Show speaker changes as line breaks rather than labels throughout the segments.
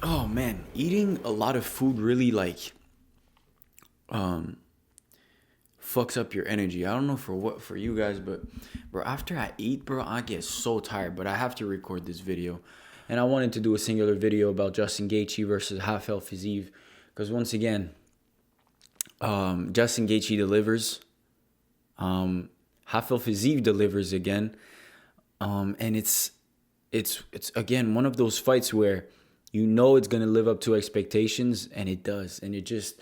Oh man, eating a lot of food really fucks up your energy. I don't know for you guys, but bro, after I eat, bro, I get so tired. But I have to record this video, and I wanted to do a singular video about Justin Gaethje versus Rafael Fiziev, because once again, Justin Gaethje delivers. Rafael Fiziev delivers again, and it's again one of those fights where you know it's gonna live up to expectations, and it does, and it just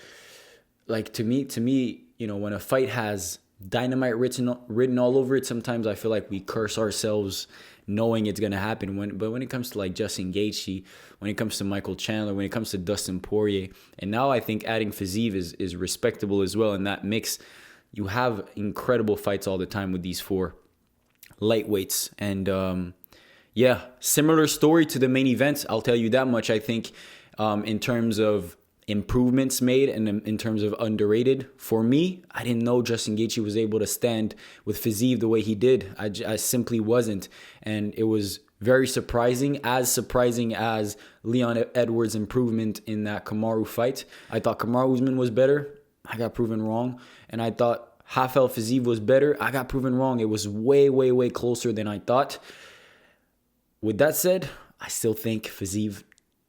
like to me, you know, when a fight has dynamite written all over it, sometimes I feel like we curse ourselves knowing it's gonna happen. But when it comes to like Justin Gaethje, when it comes to Michael Chandler, when it comes to Dustin Poirier, and now I think adding Fiziev is respectable as well in that mix. You have incredible fights all the time with these four lightweights, and yeah, similar story to the main event. I'll tell you that much. I think in terms of improvements made and in terms of underrated, for me, I didn't know Justin Gaethje was able to stand with Fiziev the way he did. I simply wasn't. And it was very surprising as Leon Edwards' improvement in that Kamaru fight. I thought Kamaru Usman was better. I got proven wrong. And I thought Rafael Fiziev was better. I got proven wrong. It was way, way, way closer than I thought. With that said, I still think Fiziev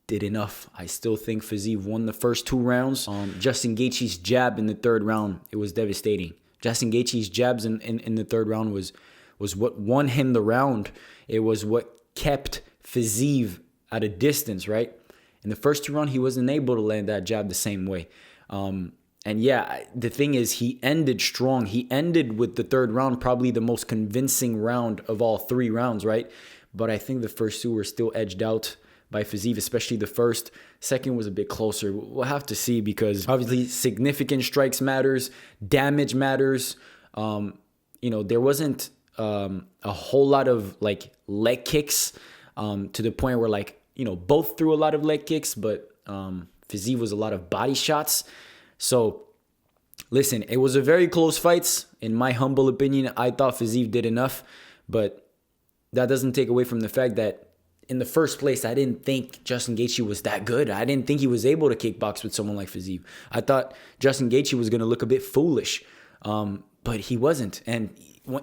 did enough. I still think Fiziev won the first 2 rounds. Justin Gaethje's jab in the 3rd round, it was devastating. Justin Gaethje's jabs in the 3rd round was what won him the round. It was what kept Fiziev at a distance, right? In the first 2 rounds, he wasn't able to land that jab the same way. And yeah, the thing is, he ended strong. He ended with the 3rd round, probably the most convincing round of all 3 rounds, right? But I think the first 2 were still edged out by Fiziev, especially the first. Second was a bit closer. We'll have to see, because obviously significant strikes matters, damage matters. You know, there wasn't a whole lot of like leg kicks to the point where, like, you know, both threw a lot of leg kicks, but Fiziev was a lot of body shots. So listen, it was a very close fight. In my humble opinion, I thought Fiziev did enough, but that doesn't take away from the fact that in the first place, I didn't think Justin Gaethje was that good. I didn't think he was able to kickbox with someone like Fiziev. I thought Justin Gaethje was going to look a bit foolish, but he wasn't. And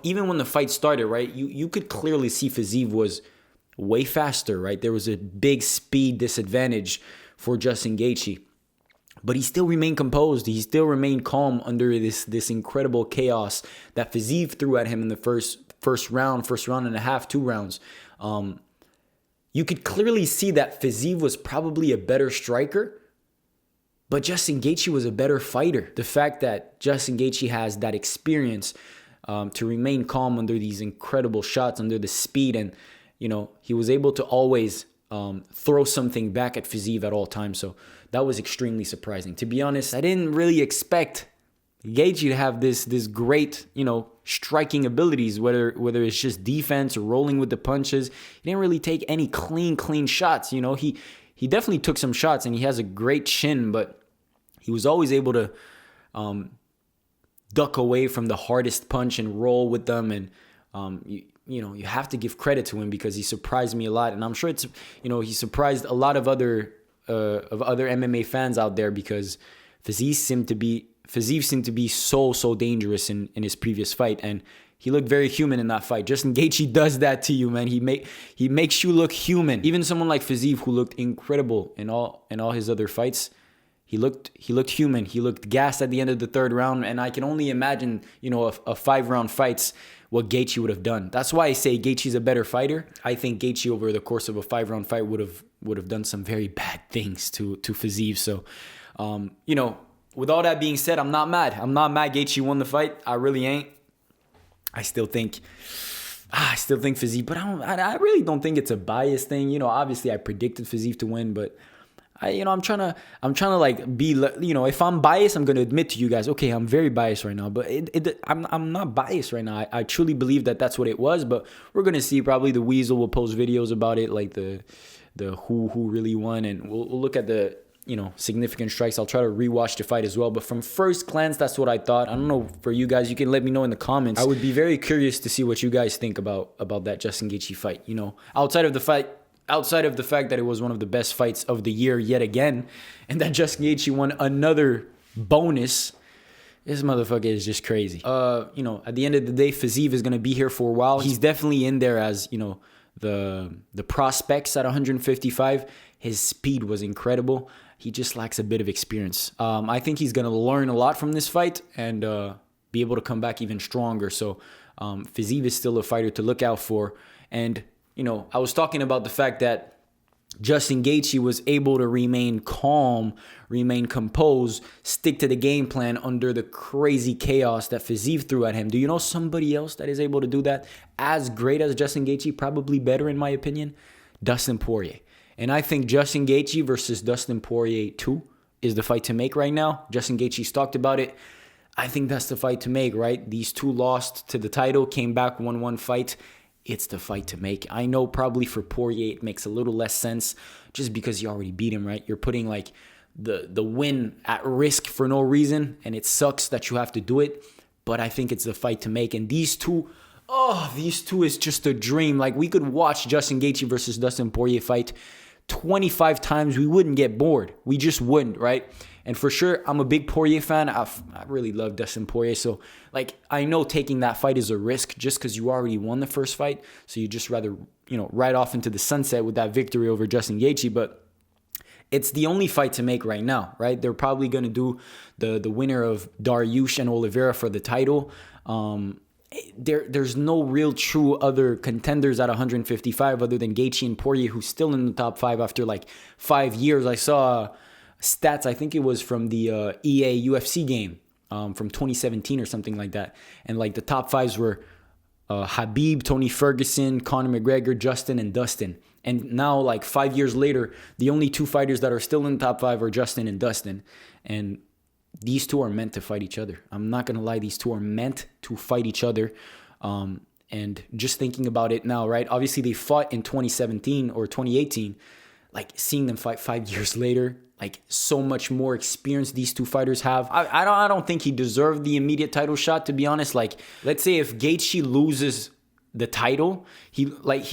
even when the fight started, right, you could clearly see Fiziev was way faster, right? There was a big speed disadvantage for Justin Gaethje. But he still remained composed. He still remained calm under this incredible chaos that Fiziev threw at him in the first round and a half, 2 rounds. You could clearly see that Fiziev was probably a better striker, but Justin Gaethje was a better fighter. The fact that Justin Gaethje has that experience to remain calm under these incredible shots, under the speed, and you know, he was able to always throw something back at Fiziev at all times. So that was extremely surprising. To be honest, I didn't really expect Gaethje to have this great, you know, striking abilities, whether it's just defense or rolling with the punches. He didn't really take any clean shots. You know, he definitely took some shots, and he has a great chin, but he was always able to duck away from the hardest punch and roll with them. And you know, you have to give credit to him, because he surprised me a lot, and I'm sure it's, you know, he surprised a lot of other MMA fans out there, because Fiziev seemed to be so dangerous in his previous fight, and he looked very human in that fight. Justin Gaethje does that to you, man. He makes you look human. Even someone like Fiziev, who looked incredible in all his other fights, he looked human. He looked gassed at the end of the 3rd round, and I can only imagine, you know, a 5-round fights, what Gaethje would have done. That's why I say Gaethje's a better fighter. I think Gaethje over the course of a 5-round fight would have done some very bad things to Fiziev. So, you know, with all that being said, I'm not mad. Gaethje won the fight. I really ain't. I still think Fiziev, but I really don't think it's a bias thing. You know, obviously I predicted Fiziev to win, but I'm trying to like be, you know, if I'm biased, I'm going to admit to you guys, okay, I'm very biased right now, but I'm not biased right now. I truly believe that that's what it was, but we're going to see. Probably the Weasel will post videos about it, like the who really won, and we'll look at the significant strikes. I'll try to rewatch the fight as well. But from first glance, that's what I thought. I don't know for you guys. You can let me know in the comments. I would be very curious to see what you guys think about that Justin Gaethje fight. Outside of the fact that it was one of the best fights of the year yet again, and that Justin Gaethje won another bonus. This motherfucker is just crazy. At the end of the day, Fiziev is gonna be here for a while. He's definitely in there as the prospects at 155. His speed was incredible. He just lacks a bit of experience. I think he's gonna learn a lot from this fight and be able to come back even stronger. So Fiziev is still a fighter to look out for. And I was talking about the fact that Justin Gaethje was able to remain calm, remain composed, stick to the game plan under the crazy chaos that Fiziev threw at him. Do you know somebody else that is able to do that as great as Justin Gaethje? Probably better, in my opinion. Dustin Poirier. And I think Justin Gaethje versus Dustin Poirier 2 is the fight to make right now. Justin Gaethje's talked about it. I think that's the fight to make, right? These two lost to the title, came back, won one fight. It's the fight to make. I know probably for Poirier it makes a little less sense just because you already beat him, right? You're putting like the win at risk for no reason, and it sucks that you have to do it. But I think it's the fight to make. And these two is just a dream. Like, we could watch Justin Gaethje versus Dustin Poirier fight 25 times. We wouldn't get bored. We just wouldn't, right? And for sure, I'm a big Poirier fan. I really love Dustin Poirier. So, I know taking that fight is a risk just because you already won the first fight. So you just rather, ride off into the sunset with that victory over Justin Gaethje. But it's the only fight to make right now, right? They're probably going to do the winner of Dariush and Oliveira for the title. There's no real true other contenders at 155 other than Gaethje and Poirier, who's still in the top 5 after 5 years. I saw stats, I think it was from the EA UFC game from 2017 or something like that. And the top 5s were Khabib, Tony Ferguson, Conor McGregor, Justin, and Dustin. And now 5 years later, the only 2 fighters that are still in the top 5 are Justin and Dustin. And these two are meant to fight each other. I'm not going to lie. These two are meant to fight each other. And just thinking about it now, right? Obviously, they fought in 2017 or 2018. Seeing them fight 5 years later, so much more experience these two fighters have. I don't think he deserved the immediate title shot, to be honest. Let's say if Gaethje loses the title, he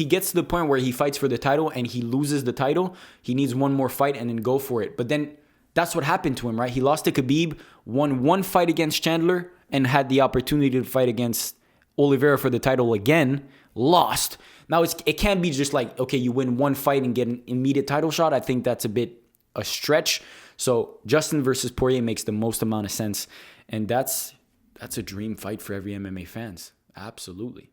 gets to the point where he fights for the title and he loses the title, he needs one more fight and then go for it. But then that's what happened to him, right? He lost to Khabib, won one fight against Chandler, and had the opportunity to fight against Oliveira for the title again, lost. Now, it can't be just okay, you win one fight and get an immediate title shot. I think that's a bit a stretch. So Justin versus Poirier makes the most amount of sense. And that's a dream fight for every MMA fans. Absolutely.